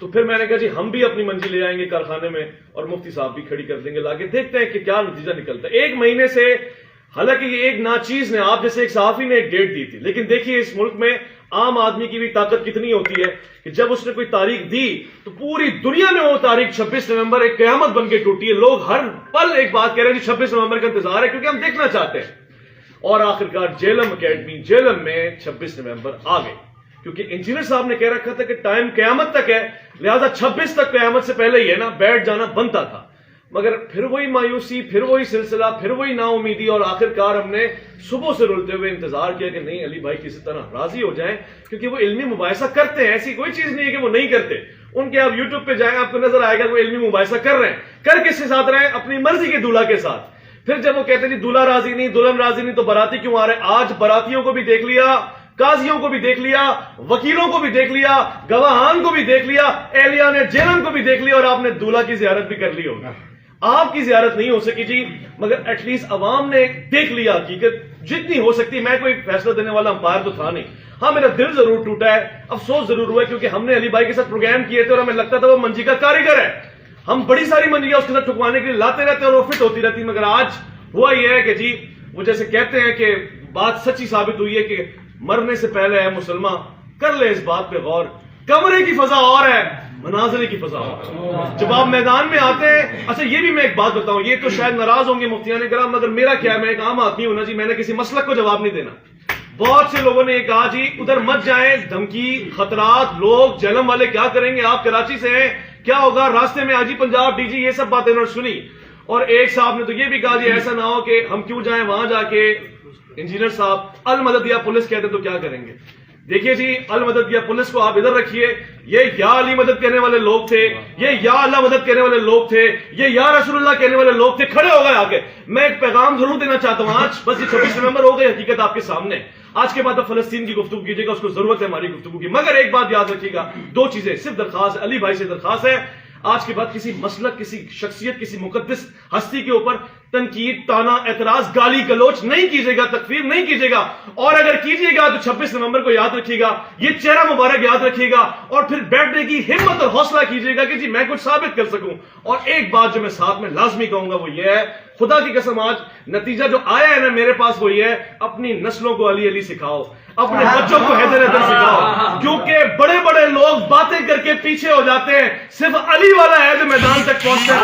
تو پھر میں نے کہا جی ہم بھی اپنی منزل لے آئیں گے کارخانے میں اور مفتی صاحب بھی کھڑی کر دیں گے لا کے، دیکھتے ہیں کہ کیا نتیجہ نکلتا ہے. 1 مہینے سے، حالانکہ یہ ایک ناچیز نے، آپ جیسے ایک صحافی نے ایک ڈیٹ دی تھی، لیکن دیکھیے اس ملک میں عام آدمی کی بھی طاقت کتنی ہوتی ہے کہ جب اس نے کوئی تاریخ دی تو پوری دنیا میں وہ تاریخ 26 نومبر ایک قیامت بن کے ٹوٹی ہے. لوگ ہر پل ایک بات کہہ رہے ہیں 26 نومبر کا انتظار ہے کیونکہ ہم دیکھنا چاہتے ہیں. اور آخرکار جیلم اکیڈمی جیلم میں 26 نومبر آ گئے، کیونکہ انجینئر صاحب نے کہہ رکھا تھا کہ ٹائم قیامت تک ہے، لہذا 26 تک قیامت سے پہلے ہی ہے نا بیٹھ جانا بنتا تھا. مگر پھر وہی مایوسی، پھر وہی سلسلہ، پھر وہی نا امیدی، اور آخرکار ہم نے صبح سے رولتے ہوئے انتظار کیا کہ نہیں علی بھائی کسی طرح راضی ہو جائیں، کیونکہ وہ علمی مباحثہ کرتے ہیں، ایسی کوئی چیز نہیں ہے کہ وہ نہیں کرتے. ان کے آپ یوٹیوب پہ جائیں آپ کو نظر آئے گا کہ وہ علمی مباحثہ کر رہے ہیں. کر کس کے ساتھ رہے ہیں؟ اپنی مرضی کے دولہا کے ساتھ. پھر جب وہ کہتے ہیں دولہا راضی نہیں، دلہن راضی نہیں، تو باراتی کیوں آ رہے ہیں؟ آج براتیوں کو بھی دیکھ لیا، قاضیوں کو بھی دیکھ لیا، وکیلوں کو بھی دیکھ لیا، گواہان کو بھی دیکھ لیا، اہلیہ نے جیلم کو بھی دیکھ لیا، اور آپ نے دولہا کی زیارت بھی کر لی ہوگی. آپ کی زیارت نہیں ہو سکی جی، مگر ایٹ لیسٹ عوام نے دیکھ لیا حقیقت جتنی ہو سکتی. میں کوئی فیصلہ دینے والا امپائر تو تھا نہیں. ہاں میرا دل ضرور ٹوٹا ہے، افسوس ضرور ہوا ہے، کیونکہ ہم نے علی بھائی کے ساتھ پروگرام کیے تھے اور ہمیں لگتا تھا وہ منجی کا کاریگر ہے. ہم بڑی ساری منجیاں اس کے ساتھ ٹھکوانے کے لیے لاتے رہتے اور وہ فٹ ہوتی رہتی. مگر آج ہوا یہ ہے کہ جی وہ جیسے کہتے ہیں کہ بات سچی ثابت ہوئی ہے کہ مرنے سے پہلے ہے مسلمان کر لے اس بات پہ غور، کمرے کی فضا اور ہے مناظرے کی فضا اور ہے. جب آپ میدان میں آتے ہیں، اچھا یہ بھی میں ایک بات بتاؤں، یہ تو شاید ناراض ہوں گے مفتیان کرام، مگر میرا کیا ہے، میں ایک عام آدمی ہوں نا جی، میں نے کسی مسلک کو جواب نہیں دینا. بہت سے لوگوں نے یہ کہا جی ادھر مت جائیں، دھمکی، خطرات، لوگ جہلم والے کیا کریں گے، آپ کراچی سے ہیں کیا ہوگا، راستے میں آجی پنجاب ڈی جی، یہ سب باتیں انہوں نے سنی. اور ایک صاحب نے تو یہ بھی کہا جی ایسا نہ ہو کہ ہم کیوں جائیں وہاں جا کے انجینئر صاحب المددیہ پولیس کہتے تو کیا کریں گے. دیکھیے جی المددیہ پولیس کو آپ ادھر رکھیے، یہ یا علی مدد کہنے والے لوگ تھے، یہ یا اللہ مدد کہنے والے لوگ تھے، یہ یا رسول اللہ کہنے والے لوگ تھے، کھڑے ہو گئے آگے. میں ایک پیغام ضرور دینا چاہتا ہوں آج، بس یہ 26 نومبر ہو گئی حقیقت آپ کے سامنے. آج کے بعد اب فلسطین کی گفتگو کیجیے گا، اس کو ضرورت ہے ہماری گفتگو کی. مگر ایک بات یاد رکھیے گا، 2 چیزیں صرف درخواست ہے، علی بھائی سے درخواست ہے، آج کے بعد کسی مسلک، کسی شخصیت، کسی مقدس ہستی کے اوپر تنقید، تانا، اعتراض، گالی گلوچ نہیں کیجیے گا، تکفیر نہیں کیجیے گا. اور اگر کیجیے گا تو 26 نومبر کو یاد رکھیے گا، یہ چہرہ مبارک یاد رکھیے گا، اور پھر بیٹھنے کی ہمت اور حوصلہ کیجیے گا کہ جی میں کچھ ثابت کر سکوں. اور ایک بات جو میں ساتھ میں لازمی کہوں گا وہ یہ ہے، خدا کی قسم آج نتیجہ جو آیا ہے نا میرے پاس وہ یہ ہے، اپنی نسلوں کو علی علی سکھاؤ، اپنے بچوں کو حیدر حیدر سکھاؤ، کیونکہ بڑے بڑے لوگ باتیں کر کے پیچھے ہو جاتے ہیں، صرف علی والا ہے جو میدان تک پہنچتا ہے.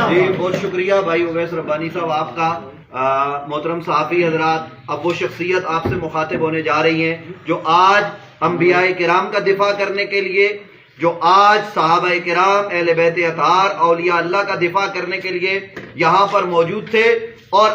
جی بہت شکریہ بھائی اویس ربانی صاحب آپ کا. محترم صحافی حضرات، اب وہ شخصیت آپ سے مخاطب ہونے جا رہی ہیں جو آج انبیاء کرام کا دفاع کرنے کے لیے، جو آج صحابہ کرام، اہل بیت اطہار، اولیاء اللہ کا دفاع کرنے کے لیے یہاں پر موجود تھے. اور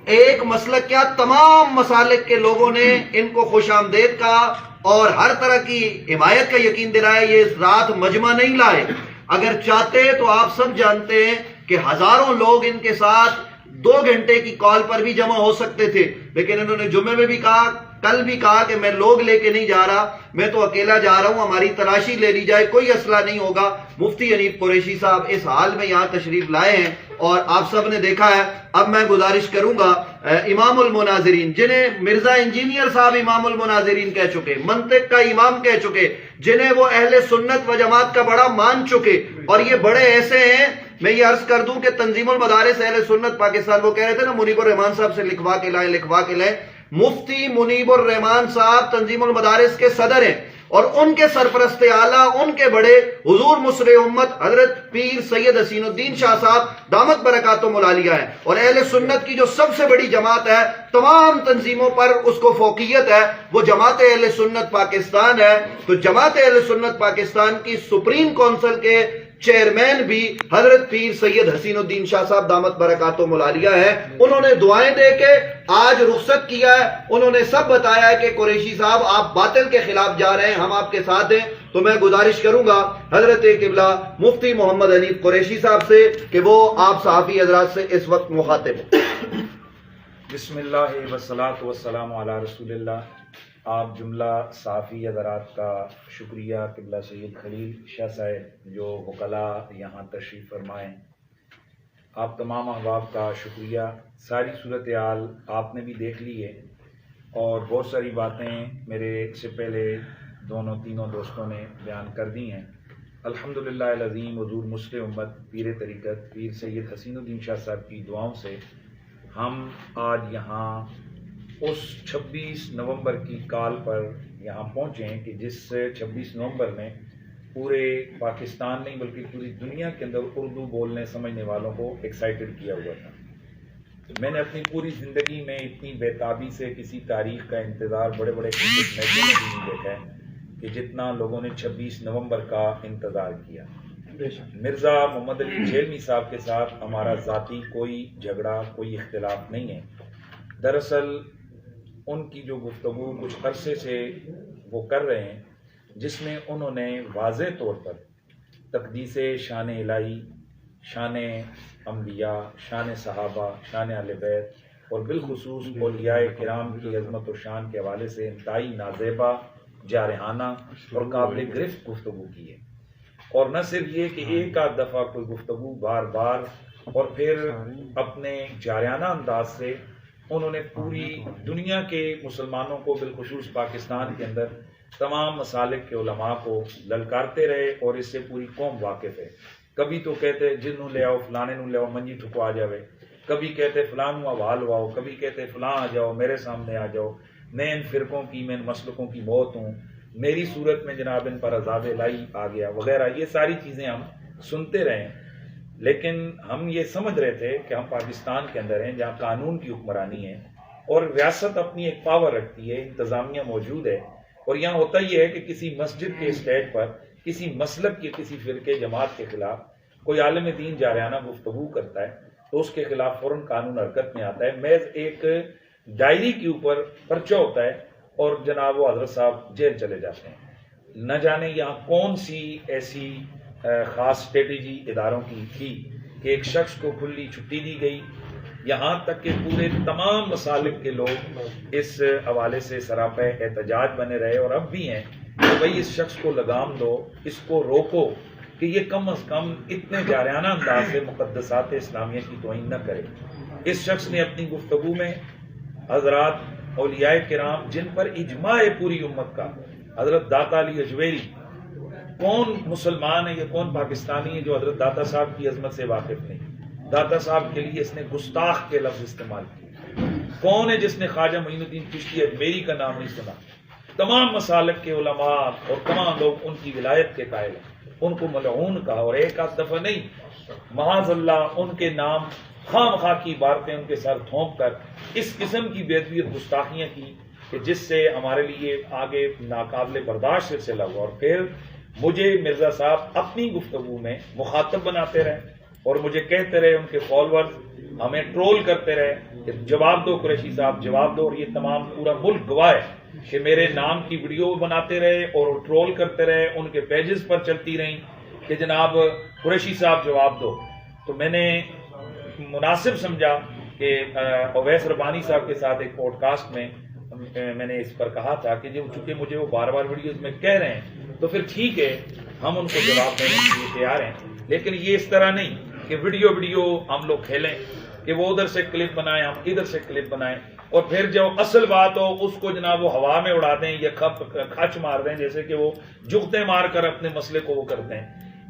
ایک مسلک کیا تمام مسالک کے لوگوں نے ان کو خوش آمدید کہا اور ہر طرح کی حمایت کا یقین دلایا. یہ رات مجمع نہیں لائے، اگر چاہتے تو آپ سب جانتے ہیں کہ ہزاروں لوگ ان کے ساتھ 2 گھنٹے کی کال پر بھی جمع ہو سکتے تھے. لیکن انہوں نے جمعے میں بھی کہا، کل بھی کہا کہ میں لوگ لے کے نہیں جا رہا، میں تو اکیلا جا رہا ہوں، ہماری تلاشی لے لی جائے، کوئی اسلحہ نہیں ہوگا. مفتی حنیف قریشی صاحب اس حال میں یہاں تشریف لائے ہیں اور آپ سب نے دیکھا ہے. اب میں گزارش کروں گا امام المناظرین، جنہیں مرزا انجینئر صاحب امام المناظرین کہہ چکے، منطق کا امام کہہ چکے، جنہیں وہ اہل سنت و جماعت کا بڑا مان چکے، اور یہ بڑے ایسے ہیں، میں یہ عرض کر دوں کہ تنظیم المدارس اہل سنت پاکستان، وہ کہہ رہے تھے نا منیب الرحمان صاحب سے لکھوا کے لائیں، مفتی منیب الرحمان صاحب تنظیم المدارس کے صدر ہیں، اور ان کے سرپرست اعلیٰ، ان کے بڑے حضور مصر امت حضرت پیر سید حسین الدین شاہ صاحب دامت برکاتہم العالیہ ہیں. اور اہل سنت کی جو سب سے بڑی جماعت ہے، تمام تنظیموں پر اس کو فوقیت ہے، وہ جماعت اہل سنت پاکستان ہے. تو جماعت اہل سنت پاکستان کی سپریم کونسل کے چیئرمین بھی حضرت پیر سید حسین الدین شاہ صاحب دامت برکاتہم العالیہ ہے. انہوں نے دعائیں دے کے آج رخصت کیا ہے. انہوں نے سب بتایا ہے کہ قریشی صاحب آپ باطل کے خلاف جا رہے ہیں، ہم آپ کے ساتھ ہیں. تو میں گزارش کروں گا حضرت قبلہ مفتی محمد حنیف قریشی صاحب سے کہ وہ آپ صحافی حضرات سے اس وقت مخاطب ہیں. بسم اللہ والصلاۃ والسلام علی رسول اللہ. آپ جملہ صحافی حضرات کا شکریہ، قبلہ سید خلیل شاہ صاحب جو وکلاء یہاں تشریف فرمائیں، آپ تمام احباب کا شکریہ. ساری صورتحال آپ نے بھی دیکھ لی ہے، اور بہت ساری باتیں میرے سے پہلے تینوں دوستوں نے بیان کر دی ہیں۔ الحمدللہ العظیم حضور مسلم امت پیر طریقت پیر سید حسین الدین شاہ صاحب کی دعاؤں سے ہم آج یہاں اس 26 نومبر کی کال پر یہاں پہنچے ہیں کہ جس 26 نومبر میں پورے پاکستان نہیں بلکہ پوری دنیا کے اندر اردو بولنے سمجھنے والوں کو ایکسائٹڈ کیا ہوا تھا۔ میں نے اپنی پوری زندگی میں اتنی بےتابی سے کسی تاریخ کا انتظار بڑے بڑے کرکٹ میچوں میں بھی نہیں دیکھا ہے کہ جتنا لوگوں نے 26 نومبر کا انتظار کیا۔ مرزا محمد علی جھیلمی صاحب کے ساتھ ہمارا ذاتی کوئی جھگڑا کوئی اختلاف نہیں ہے۔ دراصل ان کی جو گفتگو کچھ عرصے سے وہ کر رہے ہیں جس میں انہوں نے واضح طور پر تقدیس شان الہی، شان انبیاء، شان صحابہ، شان اہل بیت اور بالخصوص اولیاء کرام کی عظمت و شان کے حوالے سے انتہائی نازیبا، جارحانہ اور قابل گرفت گفتگو کی ہے۔ اور نہ صرف یہ کہ ایک آدھ دفعہ کوئی گفتگو بار بار اور پھر اپنے جارحانہ انداز سے انہوں نے پوری دنیا کے مسلمانوں کو بالخصوص پاکستان کے اندر تمام مسالک کے علماء کو للکارتے رہے اور اس سے پوری قوم واقف ہے۔ کبھی تو کہتے جنوں لے آؤ، فلانے نوں لے آؤ، منجی ٹھکو آ جاوے، کبھی کہتے فلاں نوں حوال واؤ، کبھی کہتے فلاں آ جاؤ، میرے سامنے آ جاؤ، میں ان فرقوں کی، میں ان مسلکوں کی موت ہوں، میری صورت میں جناب ان پر عذاب الہی آ گیا وغیرہ، یہ ساری چیزیں ہم سنتے رہے ہیں۔ لیکن ہم یہ سمجھ رہے تھے کہ ہم پاکستان کے اندر ہیں جہاں قانون کی حکمرانی ہے اور ریاست اپنی ایک پاور رکھتی ہے، انتظامیہ موجود ہے، اور یہاں ہوتا یہ ہے کہ کسی مسجد کے اسٹیج پر کسی مسلک کے کسی فرقے جماعت کے خلاف کوئی عالم دین جارحانہ گفتگو کرتا ہے تو اس کے خلاف فوراً قانون حرکت میں آتا ہے، محض ایک ڈائری کے اوپر پرچہ ہوتا ہے اور جناب وہ حضرت صاحب جیل چلے جاتے ہیں۔ نہ جانے یہاں کون سی ایسی خاص اسٹریٹجی اداروں کی تھی کہ ایک شخص کو کھلی چھٹی دی گئی، یہاں تک کہ پورے تمام مسالک کے لوگ اس حوالے سے سراپا احتجاج بنے رہے اور اب بھی ہیں کہ بھئی اس شخص کو لگام دو، اس کو روکو کہ یہ کم از کم اتنے جارحانہ انداز سے مقدسات اسلامیہ کی توہین نہ کرے۔ اس شخص نے اپنی گفتگو میں حضرات اولیاء کرام جن پر اجماع ہے پوری امت کا، حضرت داتا علی اجویری، کون مسلمان ہے یا کون پاکستانی ہے جو حضرت داتا صاحب کی عظمت سے واقف نہیں؟ داتا صاحب کے لیے اس نے گستاخ کے لفظ استعمال کیے۔ کون ہے جس نے خواجہ معین الدین چشتی اجمیری کا نام نہیں سنا؟ تمام مسالک کے علماء اور تمام لوگ ان کی ولایت کے قائل ہیں، ان کو ملعون کہا، اور ایک آدھ دفعہ نہیں، معاذ اللہ ان کے نام خام خواہ کی عبارتیں ان کے سر تھونپ کر اس قسم کی بے ادبیت گستاخیاں کی کہ جس سے ہمارے لیے آگے ناقابل برداشت سلسلہ ہوا۔ اور پھر مجھے مرزا صاحب اپنی گفتگو میں مخاطب بناتے رہے اور مجھے کہتے رہے، ان کے فالورز ہمیں ٹرول کرتے رہے کہ جواب دو قریشی صاحب، جواب دو، اور یہ تمام پورا ملک گواہ ہے کہ میرے نام کی ویڈیو بناتے رہے اور ٹرول کرتے رہے، ان کے پیجز پر چلتی رہیں کہ جناب قریشی صاحب جواب دو۔ تو میں نے مناسب سمجھا کہ اویس ربانی صاحب کے ساتھ ایک پوڈ کاسٹ میں میں نے اس پر کہا تھا کہ جو چونکہ مجھے وہ بار بار ویڈیوز میں کہہ رہے ہیں تو پھر ٹھیک ہے، ہم ان کو جواب دینے کے لیے تیار ہیں، لیکن یہ اس طرح نہیں کہ ویڈیو ہم لوگ کھیلیں کہ وہ ادھر سے کلپ بنائیں، ہم ادھر سے کلپ بنائیں، اور پھر جو اصل بات ہو اس کو جناب وہ ہوا میں اڑا دیں یا کھچ مار دیں، جیسے کہ وہ جغتے مار کر اپنے مسئلے کو وہ کرتے ہیں۔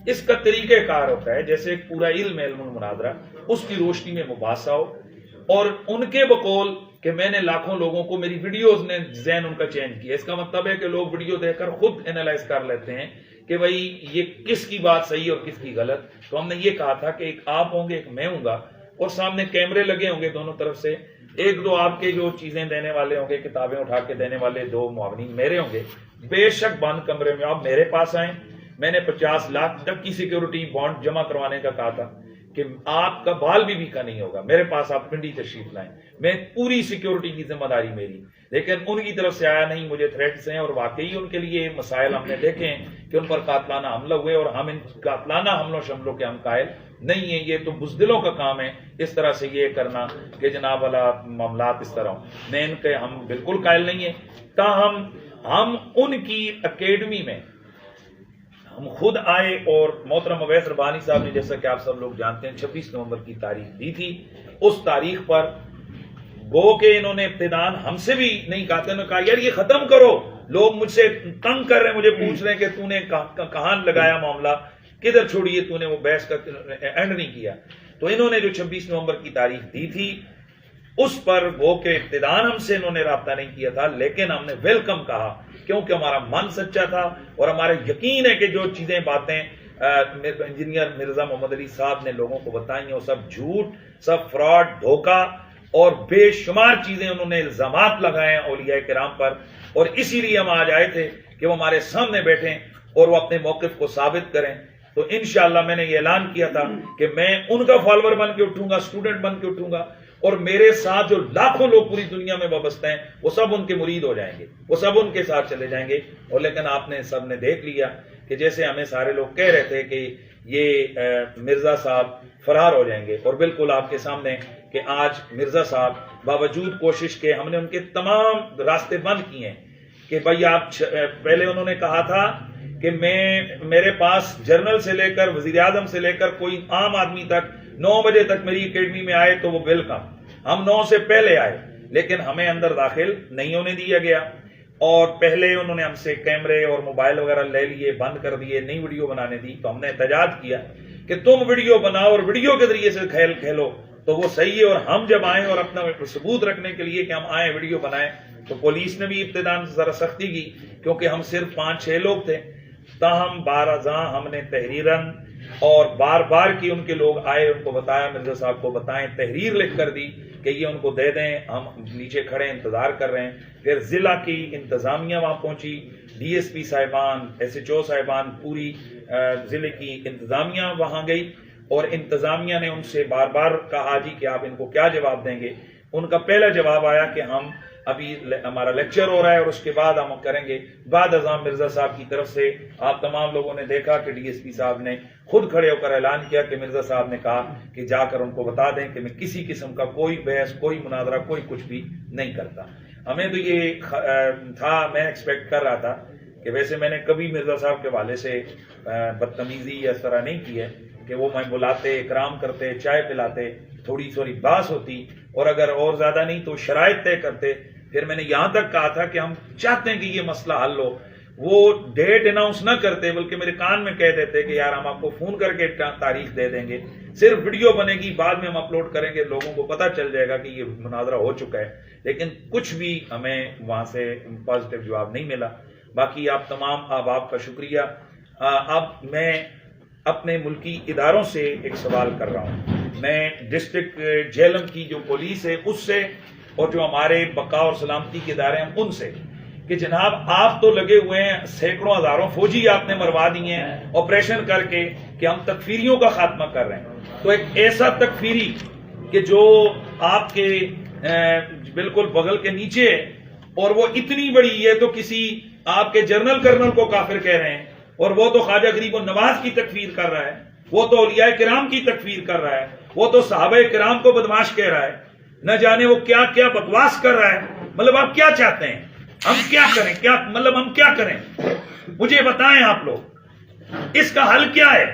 اس کا طریقہ کار ہوتا ہے جیسے ایک پورا علم المناظرہ، اس کی روشنی میں مباحثہ ہو، اور ان کے بقول کہ میں نے لاکھوں لوگوں کو، میری ویڈیوز نے ذہن ان کا چینج کیا، اس کا مطلب ہے کہ لوگ ویڈیو دیکھ کر خود انالائز کر لیتے ہیں کہ بھئی یہ کس کی بات صحیح اور کس کی غلط۔ تو ہم نے یہ کہا تھا کہ ایک آپ ہوں گے، ایک میں ہوں گا، اور سامنے کیمرے لگے ہوں گے دونوں طرف سے، ایک دو آپ کے جو چیزیں دینے والے ہوں گے، کتابیں اٹھا کے دینے والے دو معاونین میرے ہوں گے، بے شک بند کمرے میں آپ میرے پاس آئیں۔ میں نے 50 لاکھ تک کی سیکیورٹی بانڈ جمع کروانے کا کہا تھا کہ آپ کا بال بھی کا نہیں ہوگا، میرے پاس آپ پنڈی تشریف لائیں، میں پوری سیکیورٹی کی ذمہ داری میری۔ لیکن ان کی طرف سے آیا نہیں، مجھے تھریٹس ہیں، اور واقعی ان کے لیے مسائل ہم نے دیکھے ہیں کہ ان پر قاتلانہ حملہ ہوئے، اور ہم ان قاتلانہ حملوں شملوں کے ہم قائل نہیں ہیں۔ یہ تو بزدلوں کا کام ہے اس طرح سے یہ کرنا کہ جناب والا معاملات اس طرح ہوں، میں ان کے ہم بالکل قائل نہیں ہیں۔ تاہم ہم ان کی اکیڈمی میں ہم خود آئے، اور محترم اویس ربانی صاحب نے جیسا کہ آپ سب لوگ جانتے ہیں 26 نومبر کی تاریخ دی تھی، اس تاریخ پر گو کہ انہوں نے ابتدان ہم سے بھی نہیں کہا تھا، انہوں نے کہا یار یہ ختم کرو، لوگ مجھ سے تنگ کر رہے ہیں, مجھے پوچھ رہے ہیں کہ تو نے کہاں لگایا معاملہ, کدھر چھوڑیے تو نے وہ بحث کا اینڈ نہیں کیا. تو انہوں نے جو 26 نومبر کی تاریخ دی تھی اس پر وہ کہ ابتداءً ہم سے انہوں نے رابطہ نہیں کیا تھا, لیکن ہم نے ویلکم کہا کیونکہ ہمارا من سچا تھا اور ہمارا یقین ہے کہ جو چیزیں باتیں انجینئر مرزا محمد علی صاحب نے لوگوں کو بتائی ہیں وہ سب جھوٹ, سب فراڈ, دھوکہ اور بے شمار چیزیں انہوں نے الزامات لگائے ہیں اولیاء کرام پر. اور اسی لیے ہم آج آئے تھے کہ وہ ہمارے سامنے بیٹھیں اور وہ اپنے موقف کو ثابت کریں. تو انشاءاللہ میں نے یہ اعلان کیا تھا کہ میں ان کا فالوور بن کے اٹھوں گا, اسٹوڈنٹ بن کے اٹھوں گا, اور میرے ساتھ جو لاکھوں لوگ پوری دنیا میں وابستہ ہیں وہ سب ان کے مرید ہو جائیں گے, وہ سب ان کے ساتھ چلے جائیں گے. اور لیکن آپ نے سب نے دیکھ لیا کہ جیسے ہمیں سارے لوگ کہہ رہے تھے کہ یہ مرزا صاحب فرار ہو جائیں گے, اور بالکل آپ کے سامنے کہ آج مرزا صاحب باوجود کوشش کے ہم نے ان کے تمام راستے بند کیے ہیں کہ بھائی آپ پہلے انہوں نے کہا تھا کہ میرے پاس جنرل سے لے کر وزیر اعظم سے لے کر کوئی عام آدمی تک 9 بجے تک میری اکیڈمی میں آئے تو وہ ویلکم. ہم 9 سے پہلے آئے لیکن ہمیں اندر داخل نہیں ہونے دیا گیا, اور پہلے انہوں نے ہم سے کیمرے اور موبائل وغیرہ لے لیے, بند کر دیے, نئی ویڈیو بنانے دی. تو ہم نے احتجاج کیا کہ تم ویڈیو بناؤ اور ویڈیو کے ذریعے سے کھیلو تو وہ صحیح ہے. اور ہم جب آئے اور اپنا ثبوت رکھنے کے لیے کہ ہم آئے ویڈیو بنائیں تو پولیس نے بھی ابتداء ذرا سختی کی کیونکہ ہم صرف 5-6 لوگ تھے. تاہم بارازاں ہم نے تحریراً اور بار بار کی ان کے لوگ آئے, ان کو بتایا مرزا صاحب کو بتائیں, تحریر لکھ کر دی کہ یہ ان کو دے دیں, ہم نیچے کھڑے انتظار کر رہے ہیں. پھر ضلع کی انتظامیہ وہاں پہنچی, ڈی ایس پی صاحبان, ایس ایچ او صاحبان, پوری ضلع کی انتظامیہ وہاں گئی اور انتظامیہ نے ان سے بار بار کہا جی کہ آپ ان کو کیا جواب دیں گے. ان کا پہلا جواب آیا کہ ہم ابھی ہمارا لیکچر ہو رہا ہے اور اس کے بعد ہم کریں گے. بعد ازاں مرزا صاحب کی طرف سے آپ تمام لوگوں نے دیکھا کہ ڈی ایس پی صاحب نے خود کھڑے ہو کر اعلان کیا کہ مرزا صاحب نے کہا کہ جا کر ان کو بتا دیں کہ میں کسی قسم کا کوئی بحث, کوئی مناظرہ, کوئی کچھ بھی نہیں کرتا. ہمیں تو یہ تھا, میں ایکسپیکٹ کر رہا تھا کہ ویسے میں نے کبھی مرزا صاحب کے والے سے بدتمیزی یا اس طرح نہیں کی ہے کہ وہ میں بلاتے, اکرام کرتے, چائے پلاتے, تھوڑی تھوڑی بحث ہوتی اور اگر اور زیادہ نہیں تو شرائط طے کرتے. پھر میں نے یہاں تک کہا تھا کہ ہم چاہتے ہیں کہ یہ مسئلہ حل ہو. وہ ڈیٹ اناؤنس نہ کرتے بلکہ میرے کان میں کہہ دیتے کہ یار ہم آپ کو فون کر کے تاریخ دے دیں گے, صرف ویڈیو بنے گی, بعد میں ہم اپلوڈ کریں گے, لوگوں کو پتہ چل جائے گا کہ یہ مناظرہ ہو چکا ہے. لیکن کچھ بھی ہمیں وہاں سے پازیٹیو جواب نہیں ملا. باقی آپ تمام احباب کا شکریہ. اب میں اپنے ملکی اداروں سے ایک سوال کر رہا ہوں. میں ڈسٹرکٹ جہلم کی جو پولیس ہے اس سے اور جو ہمارے بقا اور سلامتی کے ادارے ہیں ان سے کہ جناب آپ تو لگے ہوئے ہیں, سینکڑوں ہزاروں فوجی آپ نے مروا دیے ہیں آپریشن کر کے کہ ہم تکفیریوں کا خاتمہ کر رہے ہیں. تو ایک ایسا تکفیری کہ جو آپ کے بالکل بغل کے نیچے ہے اور وہ اتنی بڑی ہے تو کسی آپ کے جنرل کرنل کو کافر کہہ رہے ہیں, اور وہ تو خواجہ غریب النواز کی تکفیر کر رہا ہے, وہ تو اولیاء کرام کی تکفیر کر رہا ہے, وہ تو صحابہ کرام کو بدماش کہہ رہا ہے, نہ جانے وہ کیا کیا بکواس کر رہا ہے. مطلب آپ کیا چاہتے ہیں, ہم کیا کریں, کیا مطلب ہم کیا کریں, مجھے بتائیں آپ لوگ اس کا حل کیا ہے.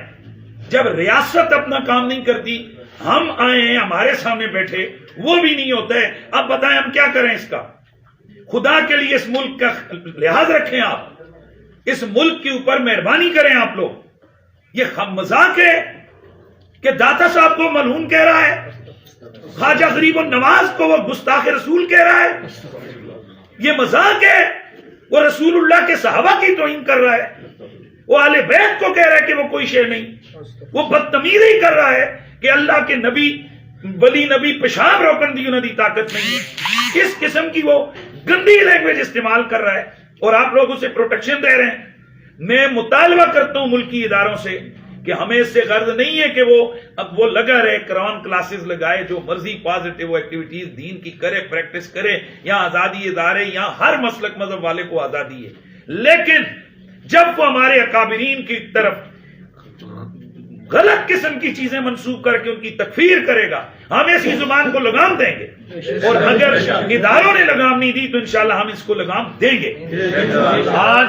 جب ریاست اپنا کام نہیں کرتی, ہم آئے ہیں ہمارے سامنے بیٹھے وہ بھی نہیں ہوتا ہے, اب بتائیں ہم کیا کریں اس کا. خدا کے لیے اس ملک کا لحاظ رکھیں, آپ اس ملک کے اوپر مہربانی کریں آپ لوگ. یہ مذاق ہے کہ داتا صاحب کو ملعون کہہ رہا ہے, خواجہ غریب النواز کو وہ گستاخ رسول کہہ رہا ہے, یہ مذاق ہے. وہ رسول اللہ کے صحابہ کی توہین کر رہا ہے, وہ اہل بیت کو کہہ رہا ہے کہ وہ کوئی شے نہیں, وہ بدتمیزی کر رہا ہے کہ اللہ کے نبی ولی نبی پیشاب روکن دی انہوں دی طاقت نہیں ہے. کس قسم کی وہ گندی لینگویج استعمال کر رہا ہے اور آپ لوگ اسے پروٹیکشن دے رہے ہیں. میں مطالبہ کرتا ہوں ملکی اداروں سے کہ ہمیں اس سے غرض نہیں ہے کہ وہ لگا رہے, قرآن کلاسز لگائے, جو مرضی پازیٹیو ایکٹیویٹیز دین کی کرے, پریکٹس کرے, یہاں آزادی ادارے, یہاں ہر مسلک مذہب والے کو آزادی ہے. لیکن جب وہ ہمارے اکابرین کی طرف غلط قسم کی چیزیں منسوخ کر کے ان کی تکفیر کرے گا, ہم ایسی زبان کو لگام دیں گے, اور اگر اداروں نے لگام نہیں دی تو انشاءاللہ ہم اس کو لگام دیں گے. آج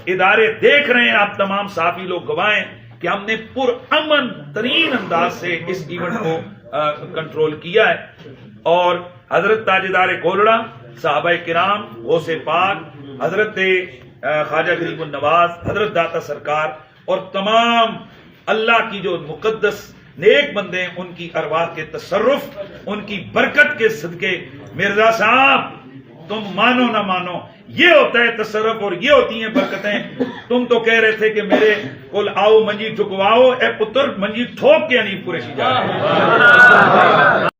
ادارے دیکھ رہے ہیں, آپ تمام صحافی لوگ گواہیں کہ ہم نے پر امن ترین انداز سے اس ایونٹ کو کنٹرول کیا ہے. اور حضرت تاجدار گولڑا, صحابہ کرام, غوث پاک, حضرت خواجہ غریب النواز، حضرت داتا سرکار اور تمام اللہ کی جو مقدس نیک بندے ہیں، ان کی ارواح کے تصرف، ان کی برکت کے صدقے مرزا صاحب تم مانو نہ مانو یہ ہوتا ہے تصرف اور یہ ہوتی ہیں برکتیں. تم تو کہہ رہے تھے کہ میرے کول آؤ منجی ٹھکواؤ، اے پتر منجی ٹھوک کے نہیں قریشی جا رہے.